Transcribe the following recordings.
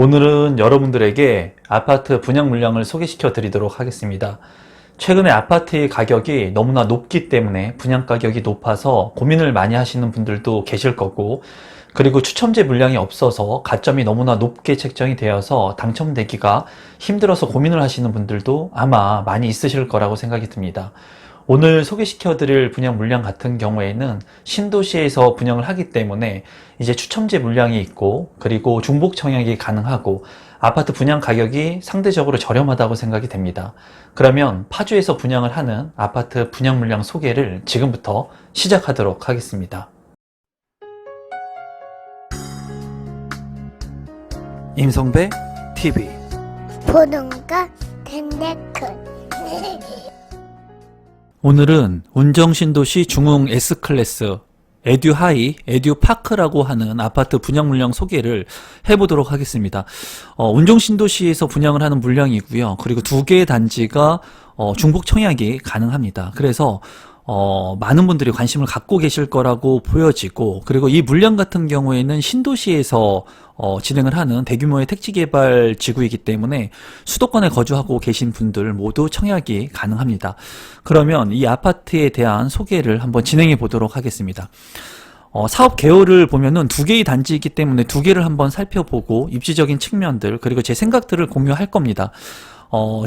오늘은 여러분들에게 아파트 분양 물량을 소개시켜 드리도록 하겠습니다. 최근에 아파트의 가격이 너무나 높기 때문에 분양 가격이 높아서 고민을 많이 하시는 분들도 계실 거고, 그리고 추첨제 물량이 없어서 가점이 너무나 높게 책정이 되어서 당첨되기가 힘들어서 고민을 하시는 분들도 아마 많이 있으실 거라고 생각이 듭니다. 오늘 소개시켜 드릴 분양 물량 같은 경우에는 신도시에서 분양을 하기 때문에 이제 추첨제 물량이 있고, 그리고 중복 청약이 가능하고 아파트 분양 가격이 상대적으로 저렴하다고 생각이 됩니다. 그러면 파주에서 분양을 하는 아파트 분양 물량 소개를 지금부터 시작하도록 하겠습니다. 임성배 TV 보동과 덴데크 오늘은 운정신도시 중흥 S클래스 에듀하이, 에듀파크라고 하는 아파트 분양 물량 소개를 해보도록 하겠습니다. 운정신도시에서 분양을 하는 물량이고요. 그리고 2개의 단지가 중복 청약이 가능합니다. 그래서 많은 분들이 관심을 갖고 계실 거라고 보여지고, 그리고 이 물량 같은 경우에는 신도시에서 진행을 하는 대규모의 택지개발 지구이기 때문에 수도권에 거주하고 계신 분들 모두 청약이 가능합니다. 그러면 이 아파트에 대한 소개를 한번 진행해 보도록 하겠습니다. 사업 개요를 보면은 2개의 단지이기 때문에 2개를 한번 살펴보고 입지적인 측면들, 그리고 제 생각들을 공유할 겁니다.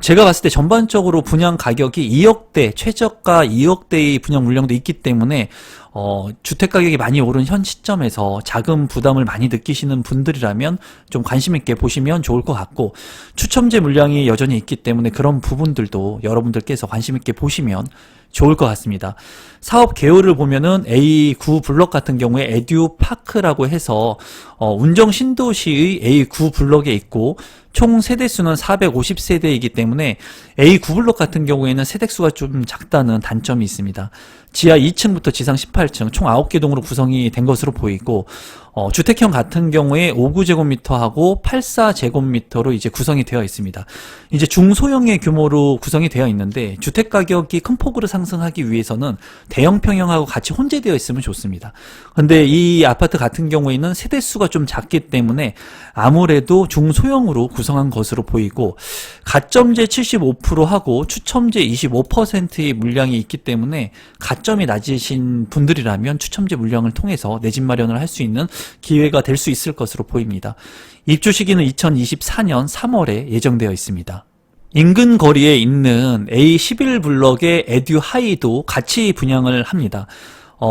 제가 봤을 때 전반적으로 분양 가격이 2억대, 최저가 2억대의 분양 물량도 있기 때문에 주택 가격이 많이 오른 현 시점에서 자금 부담을 많이 느끼시는 분들이라면 좀 관심 있게 보시면 좋을 것 같고, 추첨제 물량이 여전히 있기 때문에 그런 부분들도 여러분들께서 관심 있게 보시면 좋을 것 같습니다. 사업 개요를 보면은 A9 블럭 같은 경우에 에듀파크라고 해서 운정 신도시의 A9 블럭에 있고, 총 세대수는 450세대이기 때문에 A9 블럭 같은 경우에는 세대수가 좀 작다는 단점이 있습니다. 지하 2층부터 지상 18층 총 9개 동으로 구성이 된 것으로 보이고, 주택형 같은 경우에 59제곱미터하고 84제곱미터로 이제 구성이 되어 있습니다. 이제 중소형의 규모로 구성이 되어 있는데, 주택 가격이 큰 폭으로 상승하기 위해서는 대형 평형하고 같이 혼재되어 있으면 좋습니다. 근데 이 아파트 같은 경우에는 세대수가 좀 작기 때문에 아무래도 중소형으로 구성한 것으로 보이고, 가점제 75%하고 추첨제 25%의 물량이 있기 때문에 가점이 낮으신 분들이라면 추첨제 물량을 통해서 내 집 마련을 할 수 있는 기회가 될 수 있을 것으로 보입니다. 입주 시기는 2024년 3월에 예정되어 있습니다. 인근 거리에 있는 A11블럭의 에듀하이도 같이 분양을 합니다.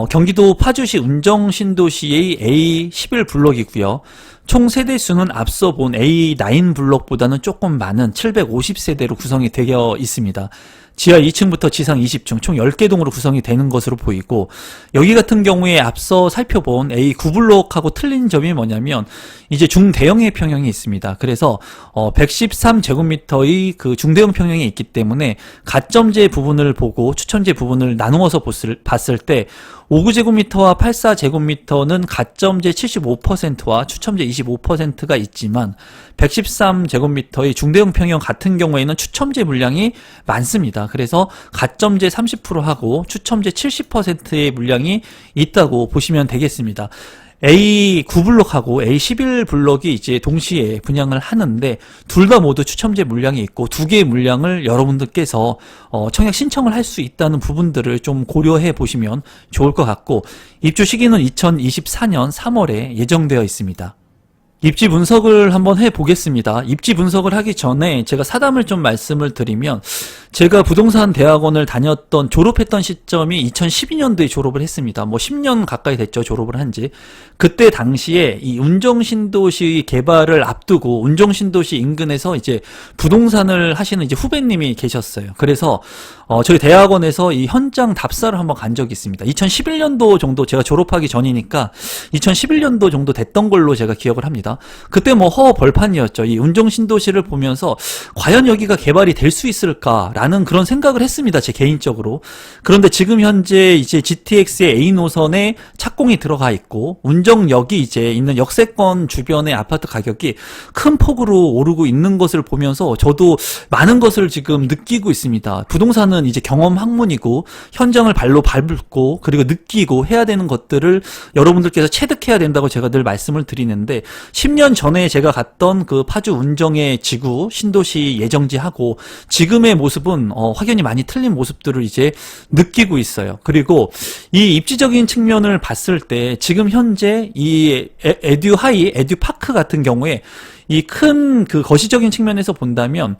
경기도 파주시 운정신도시의 A11블럭이고요. 총 세대수는 앞서 본 A9블럭보다는 조금 많은 750세대로 구성이 되어 있습니다. 지하 2층부터 지상 20층 총 10개 동으로 구성이 되는 것으로 보이고, 여기 같은 경우에 앞서 살펴본 A9블럭하고 틀린 점이 뭐냐면 이제 중대형의 평형이 있습니다. 그래서 113제곱미터의 그 중대형 평형이 있기 때문에 가점제 부분을 보고 추첨제 부분을 나누어서 봤을 때 59제곱미터와 84제곱미터는 가점제 75%와 추첨제 25%가 있지만 113제곱미터의 중대형 평형 같은 경우에는 추첨제 물량이 많습니다. 그래서 가점제 30%하고 추첨제 70%의 물량이 있다고 보시면 되겠습니다. A9블럭하고 A11블럭이 이제 동시에 분양을 하는데, 둘 다 모두 추첨제 물량이 있고 2개의 물량을 여러분들께서 청약 신청을 할 수 있다는 부분들을 좀 고려해 보시면 좋을 것 같고, 입주 시기는 2024년 3월에 예정되어 있습니다. 입지 분석을 한번 해보겠습니다. 입지 분석을 하기 전에 제가 사담을 좀 말씀을 드리면, 제가 부동산 대학원을 다녔던, 졸업했던 시점이 2012년도에 졸업을 했습니다. 10년 가까이 됐죠, 졸업을 한지. 그때 당시에 이 운정신도시 개발을 앞두고 운정신도시 인근에서 이제 부동산을 하시는 이제 후배님이 계셨어요. 그래서 저희 대학원에서 이 현장 답사를 한번 간 적이 있습니다. 2011년도 정도, 제가 졸업하기 전이니까 2011년도 정도 됐던 걸로 제가 기억을 합니다. 그때 허벌판이었죠. 이 운정신도시를 보면서 과연 여기가 개발이 될 수 있을까라는 그런 생각을 했습니다, 제 개인적으로. 그런데 지금 현재 이제 GTX의 A 노선에 착공이 들어가 있고, 운정역이 이제 있는 역세권 주변의 아파트 가격이 큰 폭으로 오르고 있는 것을 보면서 저도 많은 것을 지금 느끼고 있습니다. 부동산은 이제 경험 학문이고 현장을 발로 밟고 그리고 느끼고 해야 되는 것들을 여러분들께서 체득해야 된다고 제가 늘 말씀을 드리는데, 10년 전에 제가 갔던 그 파주 운정의 지구 신도시 예정지하고 지금의 모습은 확연히 많이 틀린 모습들을 이제 느끼고 있어요. 그리고 이 입지적인 측면을 봤을 때 지금 현재 이 에듀하이, 에듀파크 같은 경우에 이 큰 그 거시적인 측면에서 본다면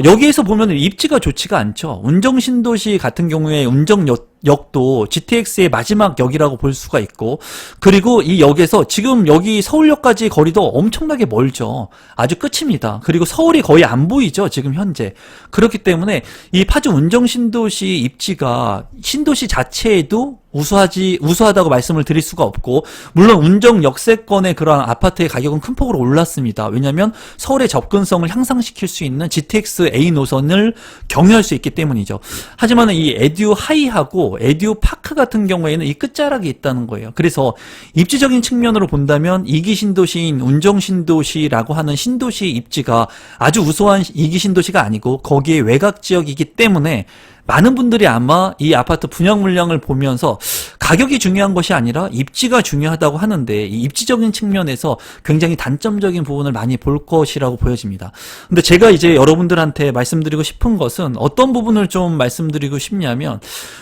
여기에서 보면 입지가 좋지가 않죠. 운정신도시 같은 경우에 운정역도 GTX의 마지막 역이라고 볼 수가 있고, 그리고 이 역에서 지금 여기 서울역까지 거리도 엄청나게 멀죠. 아주 끝입니다. 그리고 서울이 거의 안 보이죠, 지금 현재. 그렇기 때문에 이 파주 운정신도시 입지가 신도시 자체에도 우수하다고 말씀을 드릴 수가 없고, 물론 운정 역세권의 그러한 아파트의 가격은 큰 폭으로 올랐습니다. 왜냐하면 서울의 접근성을 향상시킬 수 있는 GTX A 노선을 경유할 수 있기 때문이죠. 하지만 이 에듀 하이하고 에듀 파크 같은 경우에는 이 끝자락이 있다는 거예요. 그래서 입지적인 측면으로 본다면 2기 신도시인 운정 신도시라고 하는 신도시 입지가 아주 우수한 2기 신도시가 아니고 거기에 외곽 지역이기 때문에 많은 분들이 아마 이 아파트 분양 물량을 보면서 가격이 중요한 것이 아니라 입지가 중요하다고 하는데, 이 입지적인 측면에서 굉장히 단점적인 부분을 많이 볼 것이라고 보여집니다. 근데 제가 이제 여러분들한테 말씀드리고 싶은 것은 어떤 부분을 좀 말씀드리고 싶냐면,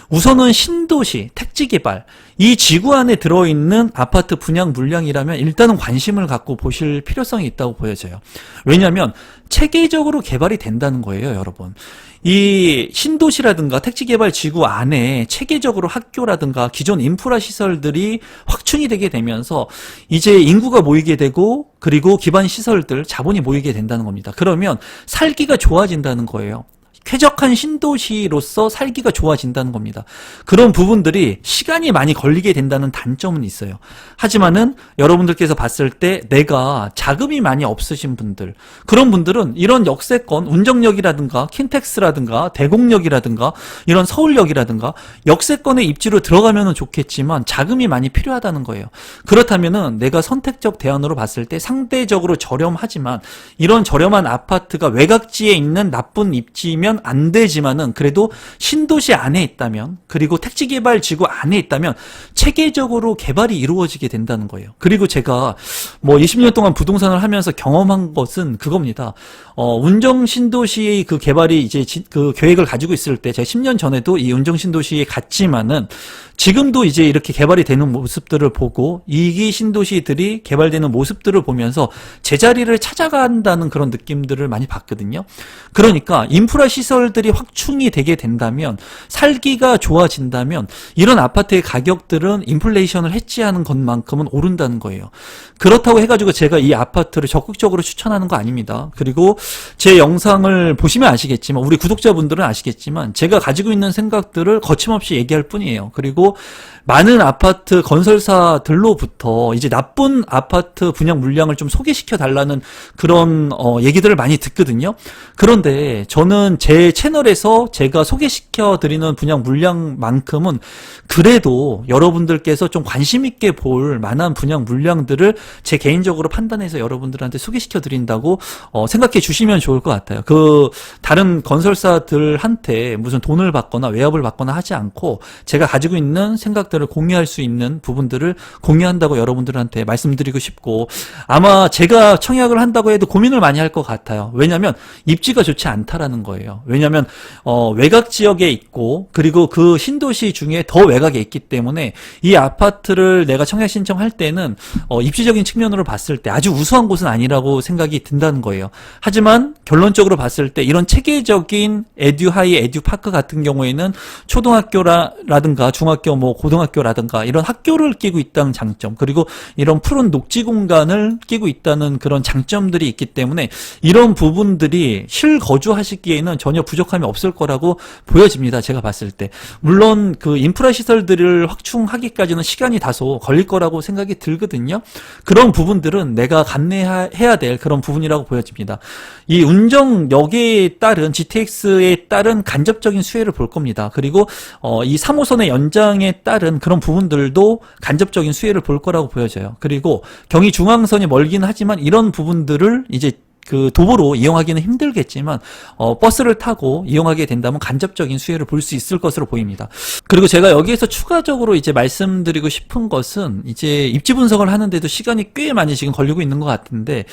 우선은 신도시, 택지개발, 이 지구 안에 들어있는 아파트 분양 물량이라면 일단은 관심을 갖고 보실 필요성이 있다고 보여져요. 왜냐하면 체계적으로 개발이 된다는 거예요, 여러분. 이 신도시라든가 택지개발 지구 안에 체계적으로 학교라든가 기존 인프라 시설들이 확충이 되게 되면서 이제 인구가 모이게 되고, 그리고 기반 시설들, 자본이 모이게 된다는 겁니다. 그러면 살기가 좋아진다는 거예요. 쾌적한 신도시로서 살기가 좋아진다는 겁니다. 그런 부분들이 시간이 많이 걸리게 된다는 단점은 있어요. 하지만은 여러분들께서 봤을 때 내가 자금이 많이 없으신 분들, 그런 분들은 이런 역세권, 운정역이라든가 킨텍스라든가 대곡역이라든가 이런 서울역이라든가 역세권의 입지로 들어가면은 좋겠지만 자금이 많이 필요하다는 거예요. 그렇다면은 내가 선택적 대안으로 봤을 때 상대적으로 저렴하지만, 이런 저렴한 아파트가 외곽지에 있는 나쁜 입지면 안 되지만은 그래도 신도시 안에 있다면, 그리고 택지개발 지구 안에 있다면 체계적으로 개발이 이루어지게 된다는 거예요. 그리고 제가 뭐 20년 동안 부동산을 하면서 경험한 것은 그겁니다. 운정 신도시의 그 개발이 이제 그 계획을 가지고 있을 때, 제가 10년 전에도 이 운정 신도시에 갔지만은 지금도 이제 이렇게 개발이 되는 모습들을 보고 2기 신도시들이 개발되는 모습들을 보면서 제자리를 찾아간다는 그런 느낌들을 많이 봤거든요. 그러니까 인프라 시설들이 확충이 되게 된다면, 살기가 좋아진다면 이런 아파트의 가격들은 인플레이션을 해지하는 것만큼은 오른다는 거예요. 그렇다고 해가지고 제가 이 아파트를 적극적으로 추천하는 거 아닙니다. 그리고 제 영상을 보시면 아시겠지만, 우리 구독자분들은 아시겠지만 제가 가지고 있는 생각들을 거침없이 얘기할 뿐이에요. 그리고 많은 아파트 건설사들로부터 이제 나쁜 아파트 분양 물량을 좀 소개시켜 달라는 그런 얘기들을 많이 듣거든요. 그런데 저는 제 채널에서 제가 소개시켜 드리는 분양 물량만큼은 그래도 여러분들께서 좀 관심 있게 볼 만한 분양 물량들을 제 개인적으로 판단해서 여러분들한테 소개시켜 드린다고 생각해 주시면 좋을 것 같아요. 그 다른 건설사들한테 무슨 돈을 받거나 외압을 받거나 하지 않고 제가 가지고 있는 생각들을 공유할 수 있는 부분들을 공유한다고 여러분들한테 말씀드리고 싶고, 아마 제가 청약을 한다고 해도 고민을 많이 할 것 같아요. 왜냐하면 입지가 좋지 않다라는 거예요. 왜냐하면 외곽 지역에 있고, 그리고 그 신도시 중에 더 외곽에 있기 때문에 이 아파트를 내가 청약 신청할 때는 입지적인 측면으로 봤을 때 아주 우수한 곳은 아니라고 생각이 든다는 거예요. 하지만 결론적으로 봤을 때 이런 체계적인 에듀하이, 에듀파크 같은 경우에는 초등학교라든가 중학교, 뭐 고등학교라든가 이런 학교를 끼고 있다는 장점, 그리고 이런 푸른 녹지 공간을 끼고 있다는 그런 장점들이 있기 때문에 이런 부분들이 실거주하시기에는 전혀 부족함이 없을 거라고 보여집니다. 제가 봤을 때. 물론 그 인프라 시설들을 확충하기까지는 시간이 다소 걸릴 거라고 생각이 들거든요. 그런 부분들은 내가 감내해야 될 그런 부분이라고 보여집니다. 이 운정역에 따른 GTX에 따른 간접적인 수혜를 볼 겁니다. 그리고 이 3호선의 연장에 따른 그런 부분들도 간접적인 수혜를 볼 거라고 보여져요. 그리고 경의중앙선이 멀긴 하지만 이런 부분들을 이제 그 도보로 이용하기는 힘들겠지만 버스를 타고 이용하게 된다면 간접적인 수혜를 볼 수 있을 것으로 보입니다. 그리고 제가 여기에서 추가적으로 이제 말씀드리고 싶은 것은 이제 입지 분석을 하는데도 시간이 꽤 많이 지금 걸리고 있는 것 같은데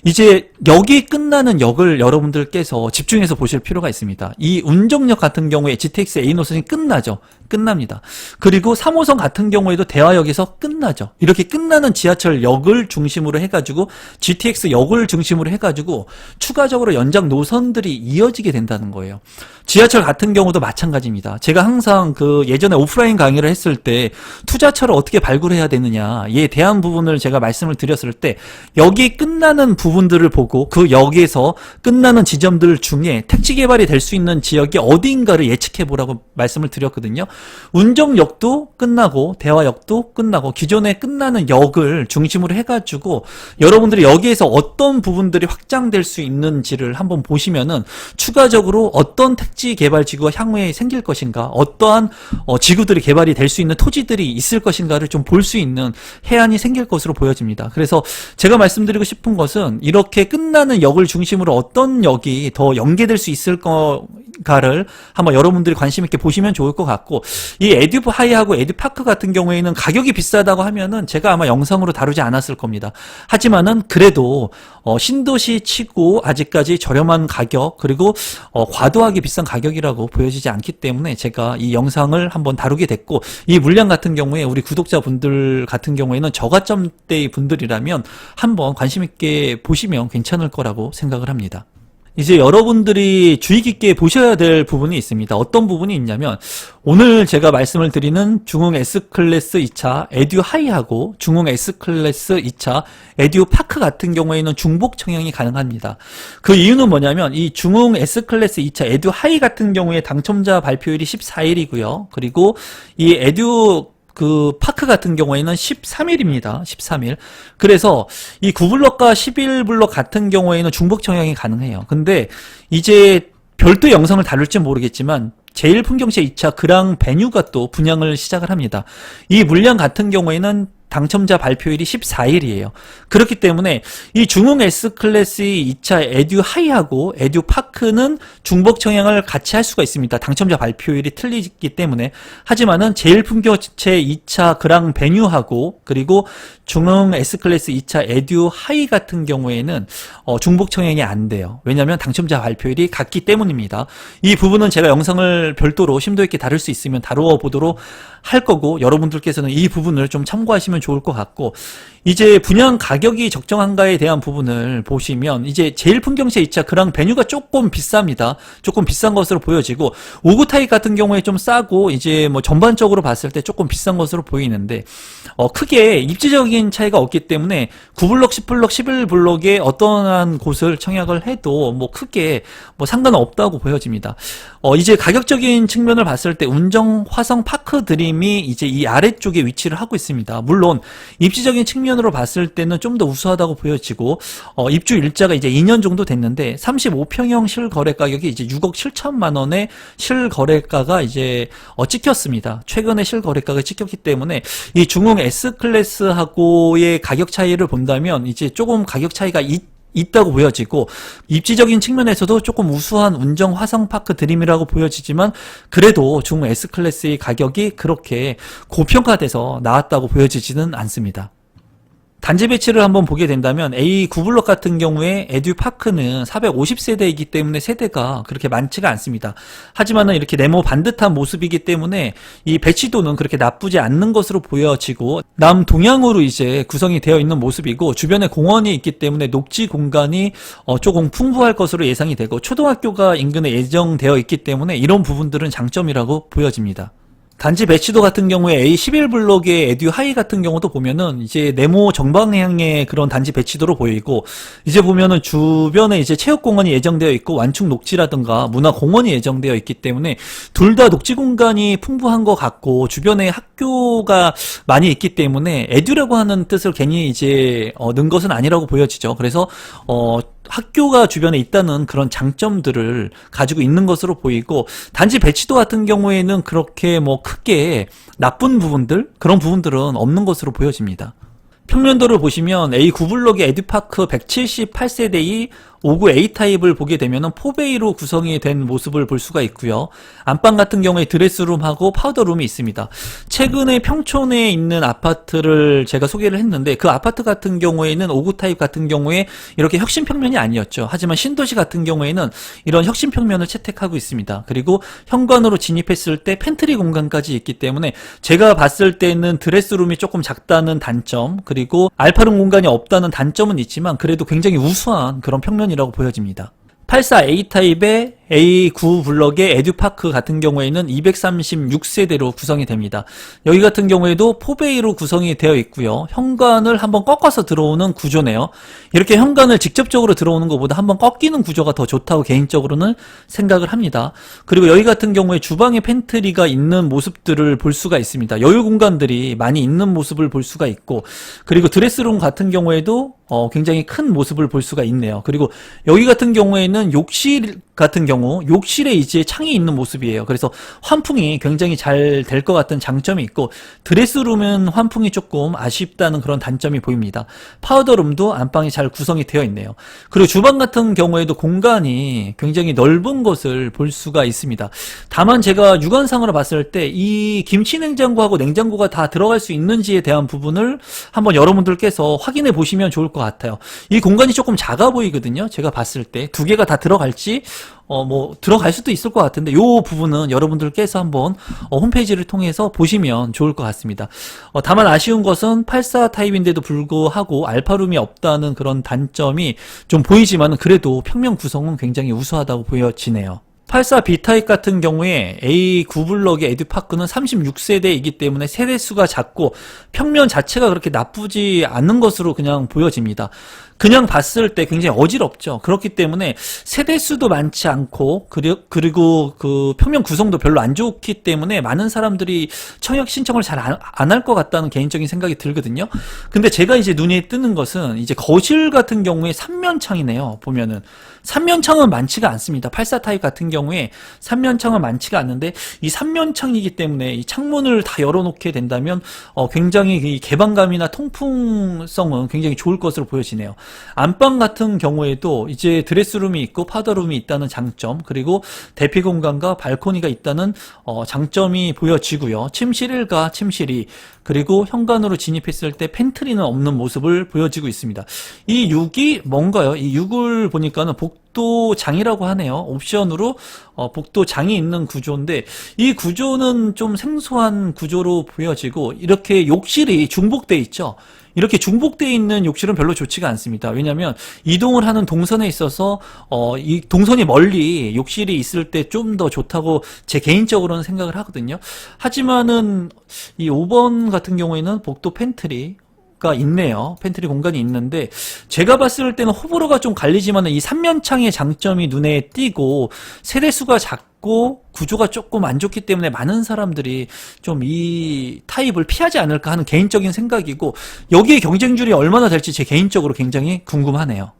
이제 여기 끝나는 역을 여러분들께서 집중해서 보실 필요가 있습니다. 이 운정역 같은 경우에 GTX A 노선이 끝납니다. 그리고 3호선 같은 경우에도 대화역에서 끝나죠. 이렇게 끝나는 지하철역을 중심으로 해가지고 GTX 역을 중심으로 해가지고 추가적으로 연장 노선들이 이어지게 된다는 거예요. 지하철 같은 경우도 마찬가지입니다. 제가 항상 그 예전에 오프라인 강의를 했을 때 투자처를 어떻게 발굴해야 되느냐에 대한 부분을 제가 말씀을 드렸을 때 여기 끝나는 부분들을 보고 그 역에서 끝나는 지점들 중에 택지 개발이 될 수 있는 지역이 어디인가를 예측해 보라고 말씀을 드렸거든요. 운정역도 끝나고 대화역도 끝나고 기존에 끝나는 역을 중심으로 해가지고 여러분들이 여기에서 어떤 부분들이 확장될 수 있는지를 한번 보시면은 추가적으로 어떤 택지 개발 지구가 향후에 생길 것인가, 어떠한 지구들이 개발이 될 수 있는 토지들이 있을 것인가를 좀 볼 수 있는 해안이 생길 것으로 보여집니다. 그래서 제가 말씀드리고 싶은 것은 이렇게 끝나는 역을 중심으로 어떤 역이 더 연계될 수 있을 가를 한번 여러분들이 관심 있게 보시면 좋을 것 같고, 이 에듀하이하고 에듀파크 같은 경우에는 가격이 비싸다고 하면은 제가 아마 영상으로 다루지 않았을 겁니다. 하지만은 그래도 신도시 치고 아직까지 저렴한 가격, 그리고 과도하게 비싼 가격이라고 보여지지 않기 때문에 제가 이 영상을 한번 다루게 됐고, 이 물량 같은 경우에 우리 구독자분들 같은 경우에는 저가점대의 분들이라면 한번 관심 있게 보시면 괜찮을 거라고 생각을 합니다. 이제 여러분들이 주의 깊게 보셔야 될 부분이 있습니다. 어떤 부분이 있냐면 오늘 제가 말씀을 드리는 중흥 S클래스 2차 에듀 하이하고 중흥 S클래스 2차 에듀 파크 같은 경우에는 중복 청약이 가능합니다. 그 이유는 뭐냐면 이 중흥 S클래스 2차 에듀 하이 같은 경우에 당첨자 발표일이 14일이고요. 그리고 이 에듀 파크 같은 경우에는 13일입니다. 13일. 그래서 이 9블럭과 11블럭 같은 경우에는 중복 청약이 가능해요. 근데 이제 별도 영상을 다룰지 모르겠지만 제일풍경채 2차 그랑 베뉴가 또 분양을 시작을 합니다. 이 물량 같은 경우에는 당첨자 발표일이 14일이에요. 그렇기 때문에 이 중흥 S클래스 2차 에듀 하이하고 에듀 파크는 중복 청약을 같이 할 수가 있습니다. 당첨자 발표일이 틀리기 때문에. 하지만은 제일풍경채 2차 그랑 베뉴하고 그리고 중흥 S클래스 2차 에듀 하이 같은 경우에는 중복 청약이 안 돼요. 왜냐하면 당첨자 발표일이 같기 때문입니다. 이 부분은 제가 영상을 별도로 심도 있게 다룰 수 있으면 다루어 보도록 할 거고, 여러분들께서는 이 부분을 좀 참고하시면 좋을 것 같고, 이제 분양 가격이 적정한가에 대한 부분을 보시면 이제 제일풍경채 2차 그랑 베뉴가 조금 비쌉니다. 조금 비싼 것으로 보여지고, 오구타입 같은 경우에 좀 싸고 이제 뭐 전반적으로 봤을 때 조금 비싼 것으로 보이는데 크게 입지적인 차이가 없기 때문에 9블럭, 10블럭, 11블럭에 어떠한 곳을 청약을 해도 뭐 크게 뭐 상관은 없다고 보여집니다. 이제 가격적인 측면을 봤을 때 운정 화성 파크 드림이 이제 이 아래쪽에 위치를 하고 있습니다. 물론 입지적인 측면으로 봤을 때는 좀 더 우수하다고 보여지고 입주 일자가 이제 2년 정도 됐는데 35평형 실거래 가격이 이제 6억 7천만 원의 실거래가가 이제 찍혔습니다. 최근에 실거래가가 찍혔기 때문에 이 중흥 S클래스하고의 가격 차이를 본다면 이제 조금 가격 차이가 있다고 보여지고, 입지적인 측면에서도 조금 우수한 운정 화성파크 드림이라고 보여지지만 그래도 중흥 S클래스의 가격이 그렇게 고평가돼서 나왔다고 보여지지는 않습니다. 단지 배치를 한번 보게 된다면 A 9블럭 같은 경우에 에듀파크는 450세대이기 때문에 세대가 그렇게 많지가 않습니다. 하지만은 이렇게 네모 반듯한 모습이기 때문에 이 배치도는 그렇게 나쁘지 않는 것으로 보여지고, 남동향으로 이제 구성이 되어 있는 모습이고, 주변에 공원이 있기 때문에 녹지 공간이 조금 풍부할 것으로 예상이 되고, 초등학교가 인근에 예정되어 있기 때문에 이런 부분들은 장점이라고 보여집니다. 단지 배치도 같은 경우에 A11블록의 에듀 하이 같은 경우도 보면은 이제 네모 정방향의 그런 단지 배치도로 보이고, 이제 보면은 주변에 이제 체육공원이 예정되어 있고 완충 녹지라든가 문화공원이 예정되어 있기 때문에 둘 다 녹지 공간이 풍부한 것 같고, 주변에 학교가 많이 있기 때문에 에듀라고 하는 뜻을 괜히 이제 넣은 것은 아니라고 보여지죠. 그래서 학교가 주변에 있다는 그런 장점들을 가지고 있는 것으로 보이고, 단지 배치도 같은 경우에는 그렇게 뭐 크게 나쁜 부분들, 그런 부분들은 없는 것으로 보여집니다. 평면도를 보시면 A9블록의 에듀파크 178세대의 59A 타입을 보게 되면은 4베이로 구성이 된 모습을 볼 수가 있고요. 안방 같은 경우에 드레스룸하고 파우더룸이 있습니다. 최근에 평촌에 있는 아파트를 제가 소개를 했는데 그 아파트 같은 경우에는 59 타입 같은 경우에 이렇게 혁신 평면이 아니었죠. 하지만 신도시 같은 경우에는 이런 혁신 평면을 채택하고 있습니다. 그리고 현관으로 진입했을 때 팬트리 공간까지 있기 때문에 제가 봤을 때는 드레스룸이 조금 작다는 단점, 그리고 알파룸 공간이 없다는 단점은 있지만 그래도 굉장히 우수한 그런 평면이라고 보여집니다. 84A 타입의 A9 블럭의 에듀파크 같은 경우에는 236세대로 구성이 됩니다. 여기 같은 경우에도 4베이로 구성이 되어 있고요. 현관을 한번 꺾어서 들어오는 구조네요. 이렇게 현관을 직접적으로 들어오는 것보다 한번 꺾이는 구조가 더 좋다고 개인적으로는 생각을 합니다. 그리고 여기 같은 경우에 주방에 팬트리가 있는 모습들을 볼 수가 있습니다. 여유 공간들이 많이 있는 모습을 볼 수가 있고, 그리고 드레스룸 같은 경우에도 굉장히 큰 모습을 볼 수가 있네요. 그리고 여기 같은 경우에는 욕실 같은 경우 욕실에 이제 창이 있는 모습이에요. 그래서 환풍이 굉장히 잘 될 것 같은 장점이 있고, 드레스룸은 환풍이 조금 아쉽다는 그런 단점이 보입니다. 파우더룸도 안방이 잘 구성이 되어 있네요. 그리고 주방 같은 경우에도 공간이 굉장히 넓은 것을 볼 수가 있습니다. 다만 제가 육안상으로 봤을 때 이 김치 냉장고하고 냉장고가 다 들어갈 수 있는지에 대한 부분을 한번 여러분들께서 확인해 보시면 좋을 것 같아요. 이 공간이 조금 작아 보이거든요. 제가 봤을 때 두 개가 다 들어갈지 들어갈 수도 있을 것 같은데, 요 부분은 여러분들께서 한번 홈페이지를 통해서 보시면 좋을 것 같습니다. 다만 아쉬운 것은 84 타입인데도 불구하고 알파룸이 없다는 그런 단점이 좀 보이지만 그래도 평면 구성은 굉장히 우수하다고 보여지네요. 84B 타입 같은 경우에 A9 블럭의 에듀파크는 36세대이기 때문에 세대수가 작고 평면 자체가 그렇게 나쁘지 않은 것으로 그냥 보여집니다. 그냥 봤을 때 굉장히 어지럽죠. 그렇기 때문에 세대수도 많지 않고, 그리고 그 평면 구성도 별로 안 좋기 때문에 많은 사람들이 청약 신청을 잘 안 할 것 같다는 개인적인 생각이 들거든요. 근데 제가 이제 눈에 뜨는 것은 이제 거실 같은 경우에 3면창이네요. 보면은 3면창은 많지가 않습니다. 84 타입 같은 경우에 3면창은 많지가 않는데, 이 3면창이기 때문에 이 창문을 다 열어놓게 된다면 굉장히 이 개방감이나 통풍성은 굉장히 좋을 것으로 보여지네요. 안방 같은 경우에도 이제 드레스룸이 있고 파더룸이 있다는 장점, 그리고 대피 공간과 발코니가 있다는 장점이 보여지고요. 침실 1과 침실 2, 그리고 현관으로 진입했을 때 팬트리는 없는 모습을 보여지고 있습니다. 이 6이 뭔가요? 이 6을 보니까는 복도장이라고 하네요. 옵션으로 복도장이 있는 구조인데, 이 구조는 좀 생소한 구조로 보여지고, 이렇게 욕실이 중복돼 있죠. 이렇게 중복되어 있는 욕실은 별로 좋지가 않습니다. 왜냐하면 이동을 하는 동선에 있어서 이 동선이 멀리 욕실이 있을 때 좀 더 좋다고 제 개인적으로는 생각을 하거든요. 하지만은 이 5번 같은 경우에는 복도 팬트리가 있네요. 팬트리 공간이 있는데, 제가 봤을 때는 호불호가 좀 갈리지만 이 3면창의 장점이 눈에 띄고 세대수가 작고 구조가 조금 안 좋기 때문에 많은 사람들이 좀 이 타입을 피하지 않을까 하는 개인적인 생각이고, 여기에 경쟁률이 얼마나 될지 제 개인적으로 굉장히 궁금하네요.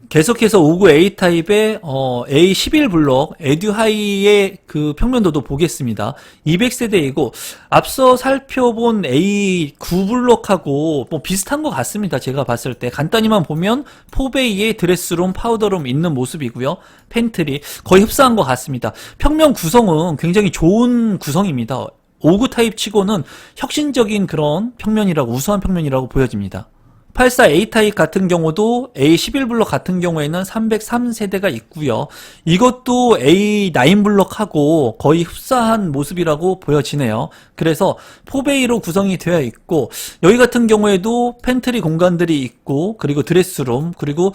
계속해서 59A 타입의 A11 블럭 에듀하이의 그 평면도도 보겠습니다. 200세대이고 앞서 살펴본 A9 블럭하고 뭐 비슷한 것 같습니다. 제가 봤을 때 간단히만 보면 4베이의 드레스룸, 파우더룸 있는 모습이고요. 팬트리 거의 흡사한 것 같습니다. 평면 구성은 굉장히 좋은 구성입니다. 59 타입 치고는 혁신적인 그런 평면이라고, 우수한 평면이라고 보여집니다. 84A 타입 같은 경우도 A11 블럭 같은 경우에는 303세대가 있고요. 이것도 A9 블럭하고 거의 흡사한 모습이라고 보여지네요. 그래서 4베이로 구성이 되어 있고, 여기 같은 경우에도 팬트리 공간들이 있고, 그리고 드레스룸, 그리고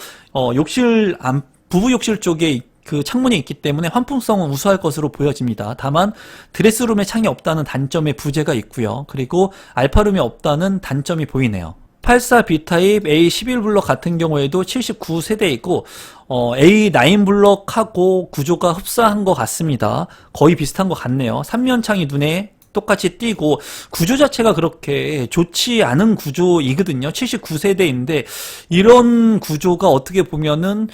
욕실 부부 욕실 쪽에 그 창문이 있기 때문에 환풍성은 우수할 것으로 보여집니다. 다만 드레스룸에 창이 없다는 단점의 부재가 있고요. 그리고 알파룸이 없다는 단점이 보이네요. 84B 타입 A11 블럭 같은 경우에도 79세대이고 A9 블럭하고 구조가 흡사한 것 같습니다. 거의 비슷한 것 같네요. 3면창이 눈에 똑같이 띄고 구조 자체가 그렇게 좋지 않은 구조이거든요. 79세대인데 이런 구조가 어떻게 보면은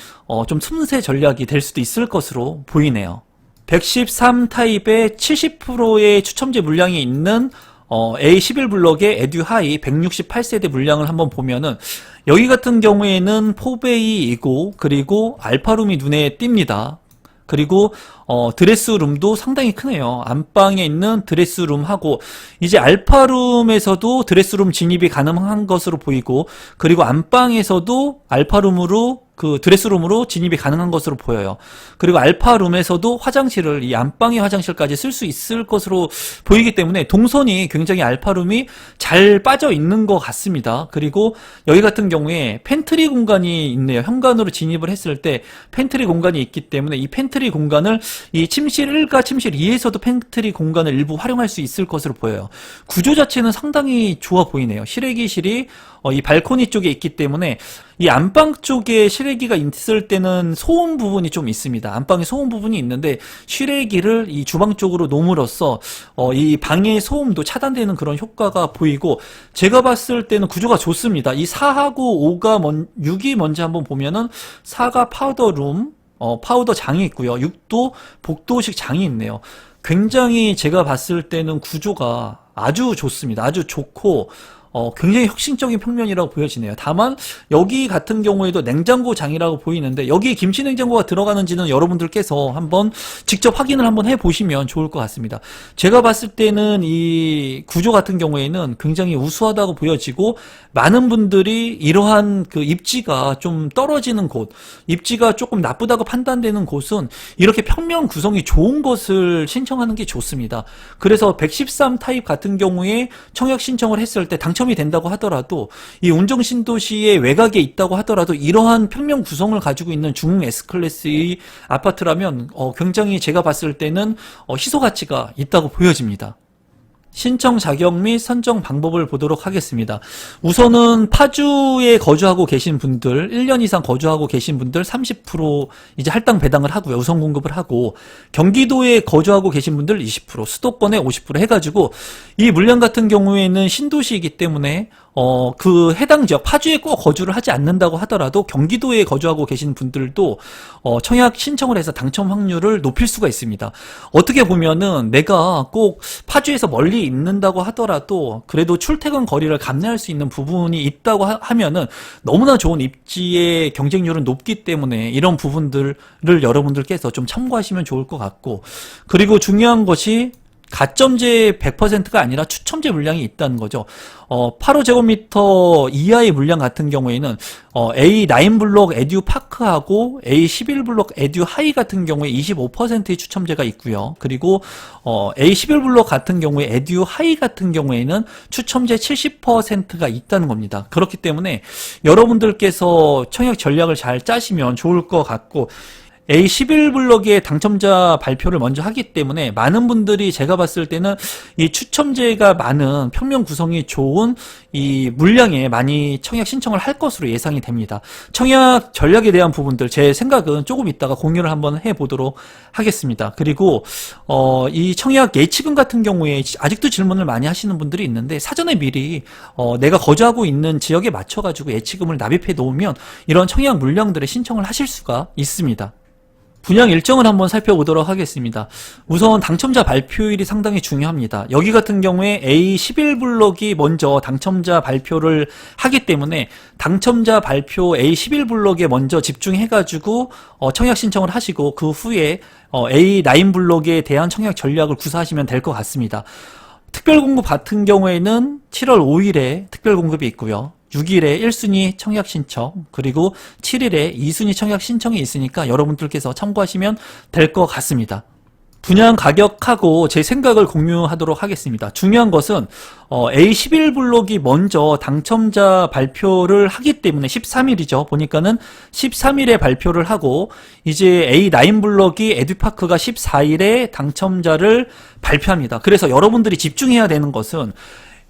좀 틈새 전략이 될 수도 있을 것으로 보이네요. 113 타입의 70%의 추첨제 물량이 있는 A11블럭의 에듀하이 168세대 물량을 한번 보면은 여기 같은 경우에는 4베이이고 그리고 알파룸이 눈에 띕니다. 그리고 드레스룸도 상당히 크네요. 안방에 있는 드레스룸하고 이제 알파룸에서도 드레스룸 진입이 가능한 것으로 보이고 그리고 안방에서도 알파룸으로 그 드레스룸으로 진입이 가능한 것으로 보여요. 그리고 알파룸에서도 화장실을 이 안방의 화장실까지 쓸 수 있을 것으로 보이기 때문에 동선이 굉장히 알파룸이 잘 빠져 있는 것 같습니다. 그리고 여기 같은 경우에 팬트리 공간이 있네요. 현관으로 진입을 했을 때 팬트리 공간이 있기 때문에 이 팬트리 공간을 이 침실 1과 침실 2에서도 팬트리 공간을 일부 활용할 수 있을 것으로 보여요. 구조 자체는 상당히 좋아 보이네요. 실외기실이 이 발코니 쪽에 있기 때문에 이 안방 쪽에 실외기가 있을 때는 소음 부분이 좀 있습니다. 안방에 소음 부분이 있는데 실외기를 이 주방 쪽으로 놓음으로써 이 방의 소음도 차단되는 그런 효과가 보이고 제가 봤을 때는 구조가 좋습니다. 이 4하고 6이 뭔지 한번 보면은 4가 파우더룸, 파우더 장이 있고요. 6도 복도식 장이 있네요. 굉장히 제가 봤을 때는 구조가 아주 좋습니다. 아주 좋고 굉장히 혁신적인 평면이라고 보여지네요. 다만 여기 같은 경우에도 냉장고장이라고 보이는데 여기 김치 냉장고가 들어가는지는 여러분들께서 한번 직접 확인을 한번 해보시면 좋을 것 같습니다. 제가 봤을 때는 이 구조 같은 경우에는 굉장히 우수하다고 보여지고 많은 분들이 이러한 그 입지가 좀 떨어지는 곳, 입지가 조금 나쁘다고 판단되는 곳은 이렇게 평면 구성이 좋은 것을 신청하는 게 좋습니다. 그래서 113 타입 같은 경우에 청약 신청을 했을 때 당첨이 된다고 하더라도 이 운정신도시의 외곽에 있다고 하더라도 이러한 평면 구성을 가지고 있는 중흥 S클래스의 아파트라면 굉장히 제가 봤을 때는 희소 가치가 있다고 보여집니다. 신청 자격 및 선정 방법을 보도록 하겠습니다. 우선은 파주에 거주하고 계신 분들, 1년 이상 거주하고 계신 분들 30% 이제 할당 배당을 하고요. 우선 공급을 하고 경기도에 거주하고 계신 분들 20%, 수도권에 50% 해가지고 이 물량 같은 경우에는 신도시이기 때문에 그 해당 지역, 파주에 꼭 거주를 하지 않는다고 하더라도 경기도에 거주하고 계신 분들도 청약 신청을 해서 당첨 확률을 높일 수가 있습니다. 어떻게 보면은 내가 꼭 파주에서 멀리 있는다고 하더라도 그래도 출퇴근 거리를 감내할 수 있는 부분이 있다고 하면은 너무나 좋은 입지의 경쟁률은 높기 때문에 이런 부분들을 여러분들께서 좀 참고하시면 좋을 것 같고, 그리고 중요한 것이 가점제 100%가 아니라 추첨제 물량이 있다는 거죠. 8호제곱미터 이하의 물량 같은 경우에는 A9블록 에듀파크하고 A11블록 에듀하이 같은 경우에 25%의 추첨제가 있고요. 그리고 A11블록 같은 경우에 에듀하이 같은 경우에는 추첨제 70%가 있다는 겁니다. 그렇기 때문에 여러분들께서 청약 전략을 잘 짜시면 좋을 것 같고, A11블럭의 당첨자 발표를 먼저 하기 때문에 많은 분들이 제가 봤을 때는 이 추첨제가 많은 평면 구성이 좋은 이 물량에 많이 청약 신청을 할 것으로 예상이 됩니다. 청약 전략에 대한 부분들 제 생각은 조금 이따가 공유를 한번 해보도록 하겠습니다. 그리고 이 청약 예치금 같은 경우에 아직도 질문을 많이 하시는 분들이 있는데 사전에 미리 내가 거주하고 있는 지역에 맞춰가지고 예치금을 납입해 놓으면 이런 청약 물량들의 신청을 하실 수가 있습니다. 분양 일정을 한번 살펴보도록 하겠습니다. 우선 당첨자 발표일이 상당히 중요합니다. 여기 같은 경우에 A11블럭이 먼저 당첨자 발표를 하기 때문에 당첨자 발표 A11블럭에 먼저 집중해가지고 청약 신청을 하시고 그 후에 A9블럭에 대한 청약 전략을 구사하시면 될 것 같습니다. 특별공급 같은 경우에는 7월 5일에 특별공급이 있고요. 6일에 1순위 청약 신청, 그리고 7일에 2순위 청약 신청이 있으니까 여러분들께서 참고하시면 될 것 같습니다. 분양 가격하고 제 생각을 공유하도록 하겠습니다. 중요한 것은 A11블록이 먼저 당첨자 발표를 하기 때문에 13일이죠. 보니까는 13일에 발표를 하고 이제 A9블록이 에듀파크가 14일에 당첨자를 발표합니다. 그래서 여러분들이 집중해야 되는 것은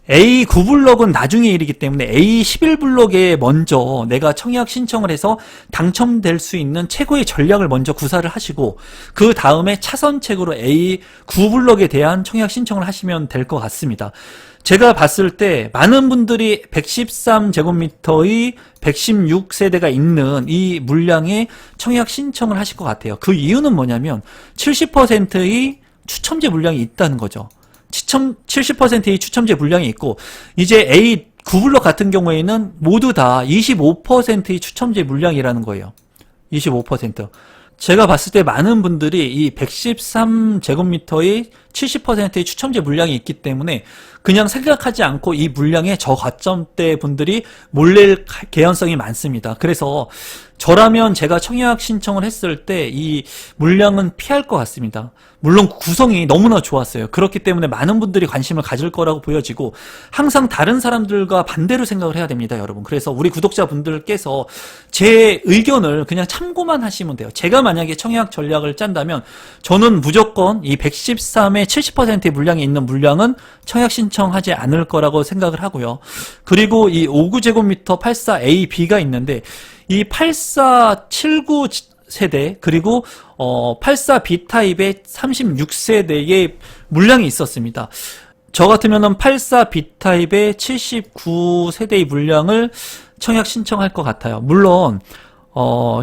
A9블럭은 나중의 일이기 때문에 A11블럭에 먼저 내가 청약 신청을 해서 당첨될 수 있는 최고의 전략을 먼저 구사를 하시고 그 다음에 차선책으로 A9블럭에 대한 청약 신청을 하시면 될 것 같습니다. 제가 봤을 때 많은 분들이 113제곱미터의 116세대가 있는 이 물량에 청약 신청을 하실 것 같아요. 그 이유는 뭐냐면 70%의 추첨제 물량이 있다는 거죠. 70%의 추첨제 물량이 있고, 이제 A 9블럭 같은 경우에는 모두 다 25%의 추첨제 물량이라는 거예요. 25%. 제가 봤을 때 많은 분들이 이 113제곱미터의 70%의 추첨제 물량이 있기 때문에 그냥 생각하지 않고 이 물량에 저가점대 분들이 몰릴 개연성이 많습니다. 그래서 저라면 제가 청약 신청을 했을 때 이 물량은 피할 것 같습니다. 물론 구성이 너무나 좋았어요. 그렇기 때문에 많은 분들이 관심을 가질 거라고 보여지고, 항상 다른 사람들과 반대로 생각을 해야 됩니다, 여러분. 그래서 우리 구독자분들께서 제 의견을 그냥 참고만 하시면 돼요. 제가 만약에 청약 전략을 짠다면 저는 무조건 이 113의 70%의 물량이 있는 물량은 청약 신청하지 않을 거라고 생각을 하고요. 그리고 이 59제곱미터 84A, B가 있는데, 이 8479 세대, 그리고 84B 타입의 36세대의 물량이 있었습니다. 저 같으면은 84B 타입의 79세대의 물량을 청약 신청할 것 같아요. 물론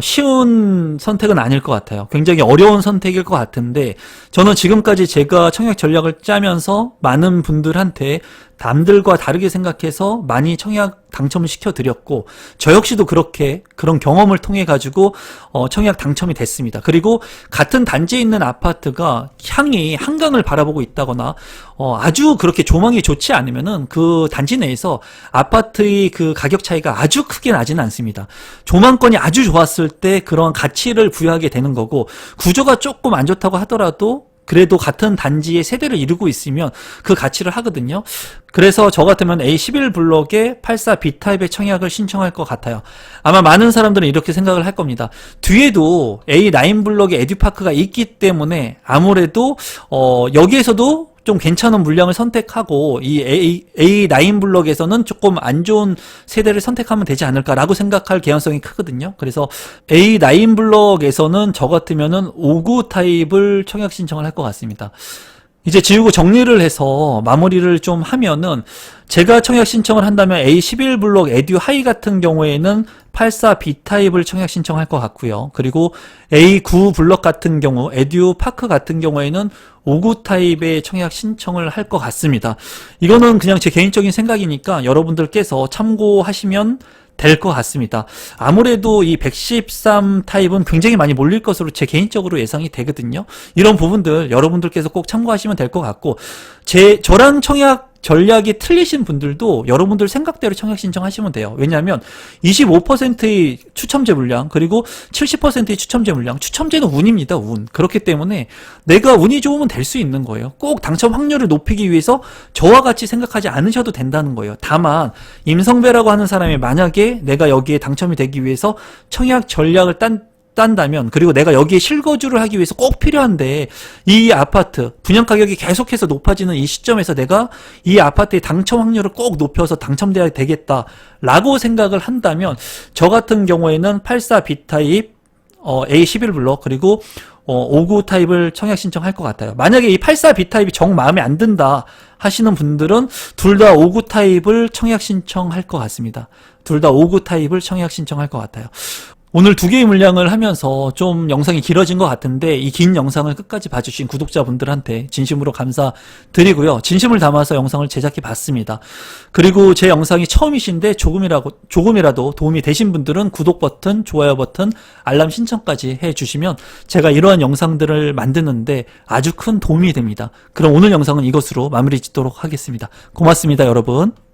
쉬운 선택은 아닐 것 같아요. 굉장히 어려운 선택일 것 같은데, 저는 지금까지 제가 청약 전략을 짜면서 많은 분들한테 남들과 다르게 생각해서 많이 청약 당첨을 시켜드렸고, 저 역시도 그렇게 그런 경험을 통해 가지고 청약 당첨이 됐습니다. 그리고 같은 단지에 있는 아파트가 향이 한강을 바라보고 있다거나 아주 그렇게 조망이 좋지 않으면은 그 단지 내에서 아파트의 그 가격 차이가 아주 크게 나지는 않습니다. 조망권이 아주 좋았을 때 그런 가치를 부여하게 되는 거고, 구조가 조금 안 좋다고 하더라도 그래도 같은 단지의 세대를 이루고 있으면 그 가치를 하거든요. 그래서 저 같으면 A11블럭에 84B 타입의 청약을 신청할 것 같아요. 아마 많은 사람들은 이렇게 생각을 할 겁니다. 뒤에도 A9블럭의 에듀파크가 있기 때문에 아무래도 여기에서도 좀 괜찮은 물량을 선택하고 이 A9블럭에서는 조금 안 좋은 세대를 선택하면 되지 않을까라고 생각할 개연성이 크거든요. 그래서 A9블럭에서는 저 같으면은 59 타입을 청약 신청을 할 것 같습니다. 이제 지우고 정리를 해서 마무리를 좀 하면은, 제가 청약 신청을 한다면 A11블럭 에듀 하이 같은 경우에는 84B 타입을 청약 신청할 것 같고요. 그리고 A9블럭 같은 경우, 에듀 파크 같은 경우에는 59 타입의 청약 신청을 할 것 같습니다. 이거는 그냥 제 개인적인 생각이니까 여러분들께서 참고하시면 될 것 같습니다. 아무래도 이 113 타입은 굉장히 많이 몰릴 것으로 제 개인적으로 예상이 되거든요. 이런 부분들 여러분들께서 꼭 참고하시면 될 것 같고, 저랑 청약 전략이 틀리신 분들도 여러분들 생각대로 청약 신청하시면 돼요. 왜냐하면 25%의 추첨제 물량, 그리고 70%의 추첨제 물량, 추첨제는 운입니다, 운. 그렇기 때문에 내가 운이 좋으면 될 수 있는 거예요. 꼭 당첨 확률을 높이기 위해서 저와 같이 생각하지 않으셔도 된다는 거예요. 다만 임성배라고 하는 사람이 만약에 내가 여기에 당첨이 되기 위해서 청약 전략을 딴다면, 그리고 내가 여기에 실거주를 하기 위해서 꼭 필요한데 이 아파트 분양 가격이 계속해서 높아지는 이 시점에서 내가 이 아파트의 당첨 확률을 꼭 높여서 당첨돼야 되겠다라고 생각을 한다면, 저 같은 경우에는 84B 타입 A11블럭 그리고 59 타입을 청약 신청할 것 같아요. 만약에 이 84B 타입이 정 마음에 안 든다 하시는 분들은 둘 다 59 타입을 청약 신청할 것 같습니다. 둘 다 59 타입을 청약 신청할 것 같아요. 오늘 두 개의 물량을 하면서 좀 영상이 길어진 것 같은데, 이 긴 영상을 끝까지 봐주신 구독자분들한테 진심으로 감사드리고요. 진심을 담아서 영상을 제작해 봤습니다. 그리고 제 영상이 처음이신데 조금이라도 도움이 되신 분들은 구독 버튼, 좋아요 버튼, 알람 신청까지 해주시면 제가 이러한 영상들을 만드는데 아주 큰 도움이 됩니다. 그럼 오늘 영상은 이것으로 마무리 짓도록 하겠습니다. 고맙습니다, 여러분.